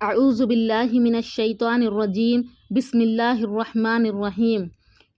اعوذ باللہ من الشیطان الرجیم بسم اللہ الرحمن الرحیم۔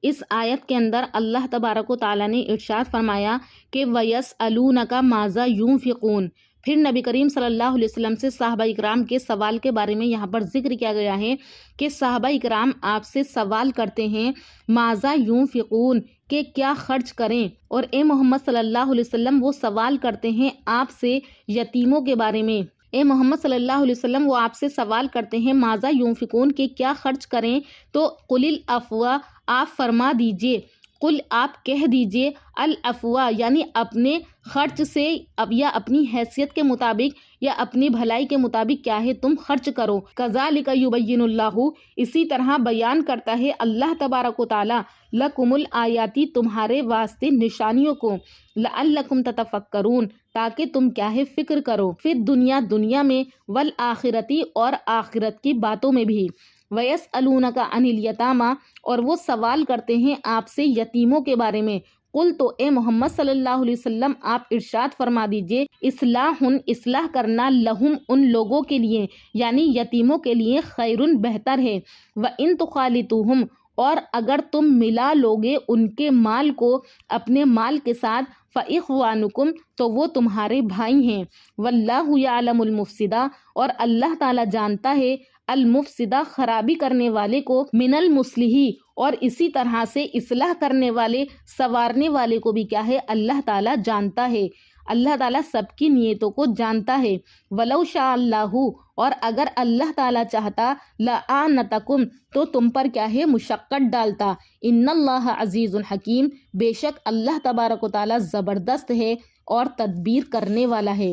اس آیت کے اندر اللہ تبارک و تعالیٰ نے ارشاد فرمایا کہ وَيَسْأَلُونَكَ مَاذَا يُنْفِقُونَ۔ پھر نبی کریم صلی اللہ علیہ وسلم سے صحابہ اکرام کے سوال کے بارے میں یہاں پر ذکر کیا گیا ہے کہ صحابہ اکرام آپ سے سوال کرتے ہیں مَاذَا يُنْفِقُونَ کہ کیا خرچ کریں، اور اے محمد صلی اللہ علیہ وسلم وہ سوال کرتے ہیں آپ سے یتیموں کے بارے میں۔ اے محمد صلی اللہ علیہ وسلم وہ آپ سے سوال کرتے ہیں ماذا یونفقون کہ کیا خرچ کریں، تو قل العفو آپ فرما دیجئے، قل آپ کہہ دیجئے العفو یعنی اپنے خرچ سے یا اپنی حیثیت کے مطابق یا اپنی بھلائی کے مطابق کیا ہے تم خرچ کرو۔ کذالک یبین اللہ اسی طرح بیان کرتا ہے اللہ تبارک و تعالی لکم الآیاتی تمہارے واسطے نشانیوں کو، لعلکم تتفکرون تاکہ تم کیا ہے فکر کرو، پھر دنیا میں والآخرتی اور آخرت کی باتوں میں بھی۔ وَيَسْأَلُونَكَ عَنِ الْيَتَامَى اور وہ سوال کرتے ہیں آپ سے یتیموں کے بارے میں، قل تو اے محمد صلی اللہ علیہ وسلم آپ ارشاد فرما دیجئے اصلاح کرنا لہم ان لوگوں کے لیے یعنی یتیموں کے لیے خیرن بہتر ہے، وَإِن تُخَالِطُوهُمْ اور اگر تم ملا لوگے ان کے مال کو اپنے مال کے ساتھ فَإِخْوَانُكُمْ تو وہ تمہارے بھائی ہیں، وَاللَّهُ يَعْلَمُ الْمُفْسِدَ اور اللہ تعالیٰ جانتا ہے المفسدہ خرابی کرنے والے کو من المصلحی اور اسی طرح سے اصلاح کرنے والے سنوارنے والے کو بھی کیا ہے اللہ تعالیٰ جانتا ہے۔ اللہ تعالیٰ سب کی نیتوں کو جانتا ہے۔ ولو شاء اللہ اور اگر اللہ تعالیٰ چاہتا لَأَعْنَتَكُمْ تو تم پر کیا ہے مشقت ڈالتا۔ ان اللہ عزیز الحکیم بے شک اللہ تبارک و تعالیٰ زبردست ہے اور تدبیر کرنے والا ہے۔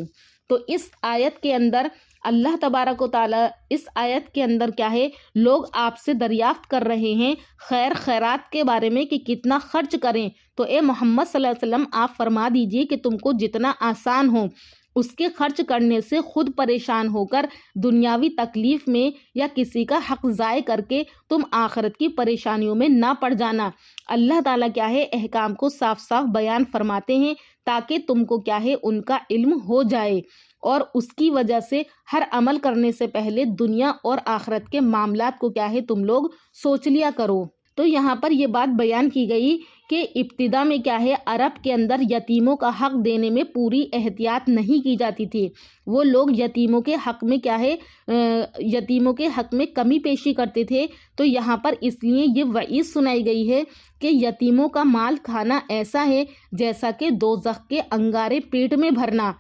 تو اس آیت کے اندر اللہ تبارک و تعالیٰ اس آیت کے اندر کیا ہے لوگ آپ سے دریافت کر رہے ہیں خیرات کے بارے میں کہ کتنا خرچ کریں، تو اے محمد صلی اللہ علیہ وسلم آپ فرما دیجئے کہ تم کو جتنا آسان ہو اس کے خرچ کرنے سے خود پریشان ہو کر دنیاوی تکلیف میں یا کسی کا حق ضائع کر کے تم آخرت کی پریشانیوں میں نہ پڑ جانا۔ اللہ تعالیٰ کیا ہے احکام کو صاف صاف بیان فرماتے ہیں تاکہ تم کو کیا ہے ان کا علم ہو جائے، اور اس کی وجہ سے ہر عمل کرنے سے پہلے دنیا اور آخرت کے معاملات کو کیا ہے تم لوگ سوچ لیا کرو۔ تو یہاں پر یہ بات بیان کی گئی کہ ابتدا میں کیا ہے عرب کے اندر یتیموں کا حق دینے میں پوری احتیاط نہیں کی جاتی تھی، وہ لوگ یتیموں کے حق میں کیا ہے یتیموں کے حق میں کمی پیشی کرتے تھے۔ تو یہاں پر اس لیے یہ وعید سنائی گئی ہے کہ یتیموں کا مال کھانا ایسا ہے جیسا کہ دوزخ کے انگارے پیٹ میں بھرنا۔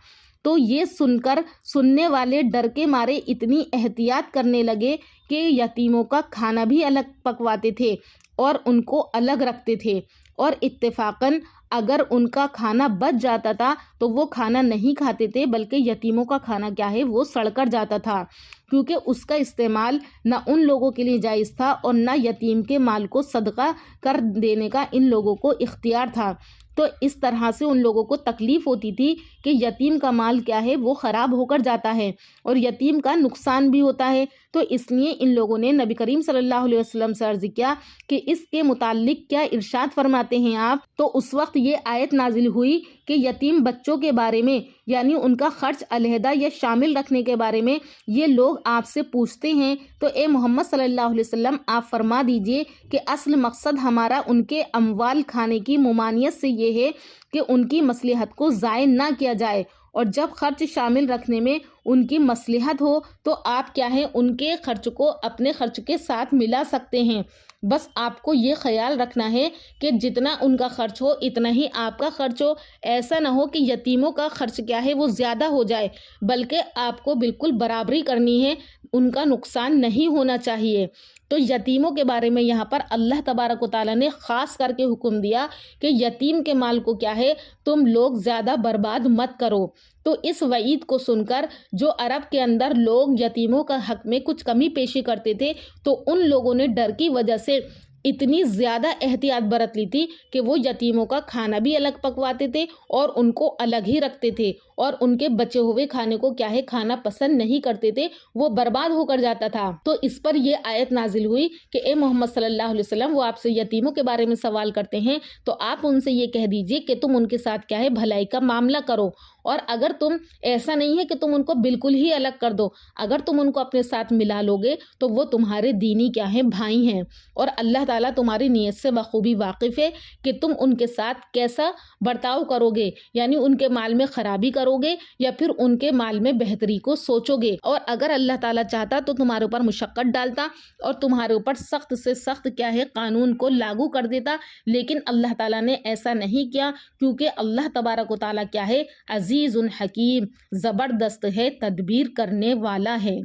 تو یہ سن کر سننے والے ڈر کے مارے اتنی احتیاط کرنے لگے کہ یتیموں کا کھانا بھی الگ پکواتے تھے اور ان کو الگ رکھتے تھے، اور اتفاقاً اگر ان کا کھانا بچ جاتا تھا تو وہ کھانا نہیں کھاتے تھے بلکہ یتیموں کا کھانا کیا ہے وہ سڑ کر جاتا تھا، کیونکہ اس کا استعمال نہ ان لوگوں کے لیے جائز تھا اور نہ یتیم کے مال کو صدقہ کر دینے کا ان لوگوں کو اختیار تھا۔ تو اس طرح سے ان لوگوں کو تکلیف ہوتی تھی کہ یتیم کا مال کیا ہے وہ خراب ہو کر جاتا ہے اور یتیم کا نقصان بھی ہوتا ہے۔ تو اس لیے ان لوگوں نے نبی کریم صلی اللہ علیہ وسلم سے عرض کیا کہ اس کے متعلق کیا ارشاد فرماتے ہیں آپ؟ تو اس وقت یہ آیت نازل ہوئی کہ یتیم بچوں کے بارے میں یعنی ان کا خرچ علیحدہ یا شامل رکھنے کے بارے میں یہ لوگ آپ سے پوچھتے ہیں، تو اے محمد صلی اللہ علیہ وسلم آپ فرما دیجئے کہ اصل مقصد ہمارا ان کے اموال کھانے کی ممانعت سے یہ ہے کہ ان کی مصلحت کو ضائع نہ کیا جائے، اور جب خرچ شامل رکھنے میں ان کی مصلحت ہو تو آپ کیا ہے ان کے خرچ کو اپنے خرچ کے ساتھ ملا سکتے ہیں۔ بس آپ کو یہ خیال رکھنا ہے کہ جتنا ان کا خرچ ہو اتنا ہی آپ کا خرچ ہو، ایسا نہ ہو کہ یتیموں کا خرچ کیا ہے وہ زیادہ ہو جائے، بلکہ آپ کو بالکل برابری کرنی ہے، ان کا نقصان نہیں ہونا چاہیے۔ تو یتیموں کے بارے میں یہاں پر اللہ تبارک و تعالیٰ نے خاص کر کے حکم دیا کہ یتیم کے مال کو کیا ہے تم لوگ زیادہ برباد مت کرو۔ تو اس وعید کو سن کر جو عرب کے اندر لوگ یتیموں کا حق میں کچھ کمی پیشی کرتے تھے تو ان لوگوں نے ڈر کی وجہ سے اتنی زیادہ احتیاط برت لی تھی کہ وہ یتیموں کا کھانا بھی الگ پکواتے تھے اور ان کو الگ ہی رکھتے تھے، اور ان کے بچے ہوئے کھانے کو کیا ہے کھانا پسند نہیں کرتے تھے، وہ برباد ہو کر جاتا تھا۔ تو اس پر یہ آیت نازل ہوئی کہ اے محمد صلی اللہ علیہ وسلم، وہ آپ سے یتیموں کے بارے میں سوال کرتے ہیں تو آپ ان سے یہ کہہ دیجئے کہ تم ان کے ساتھ کیا ہے بھلائی کا معاملہ کرو، اور اگر تم ایسا نہیں ہے کہ تم ان کو بالکل ہی الگ کر دو، اگر تم ان کو اپنے ساتھ ملا لو گے تو وہ تمہارے دینی کیا ہیں بھائی ہیں، اور اللہ تعالیٰ تمہاری نیت سے بخوبی واقف ہے کہ تم ان کے ساتھ کیسا برتاؤ کرو گے، یعنی ان کے مال میں خرابی کرو گے یا پھر ان کے مال میں بہتری کو سوچو گے، اور اگر اللہ تعالیٰ چاہتا تو تمہارے اوپر مشقت ڈالتا اور تمہارے اوپر سخت سے سخت کیا ہے قانون کو لاگو کر دیتا، لیکن اللہ تعالیٰ نے ایسا نہیں کیا، کیونکہ اللہ تبارک و تعالیٰ کیا ہے عزیز حکیم، زبردست ہے، تدبیر کرنے والا ہے۔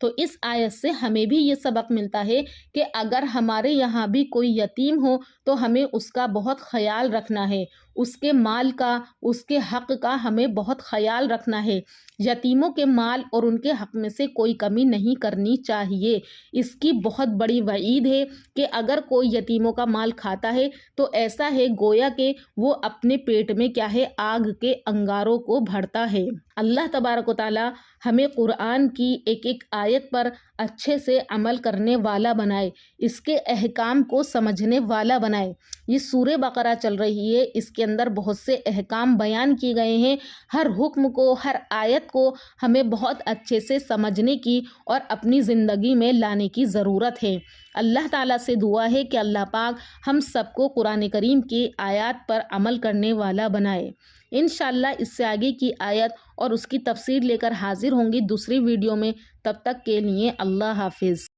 تو اس آیت سے ہمیں بھی یہ سبق ملتا ہے کہ اگر ہمارے یہاں بھی کوئی یتیم ہو تو ہمیں اس کا بہت خیال رکھنا ہے، اس کے مال کا، اس کے حق کا ہمیں بہت خیال رکھنا ہے۔ یتیموں کے مال اور ان کے حق میں سے کوئی کمی نہیں کرنی چاہیے۔ اس کی بہت بڑی وعید ہے کہ اگر کوئی یتیموں کا مال کھاتا ہے تو ایسا ہے گویا کہ وہ اپنے پیٹ میں کیا ہے آگ کے انگاروں کو بھرتا ہے۔ اللہ تبارک و تعالی ہمیں قرآن کی ایک ایک آیت پر اچھے سے عمل کرنے والا بنائے، اس کے احکام کو سمجھنے والا بنائے۔ یہ سورہ بقرہ چل رہی ہے، اس کے اندر بہت سے احکام بیان کیے گئے ہیں، ہر حکم کو، ہر آیت کو ہمیں بہت اچھے سے سمجھنے کی اور اپنی زندگی میں لانے کی ضرورت ہے۔ اللہ تعالیٰ سے دعا ہے کہ اللہ پاک ہم سب کو قرآن کریم کی آیات پر عمل کرنے والا بنائے۔ انشاءاللہ اس سے آگے کی آیت اور اس کی تفسیر لے کر حاضر ہوں گی دوسری ویڈیو میں، تب تک کے لیے اللہ حافظ۔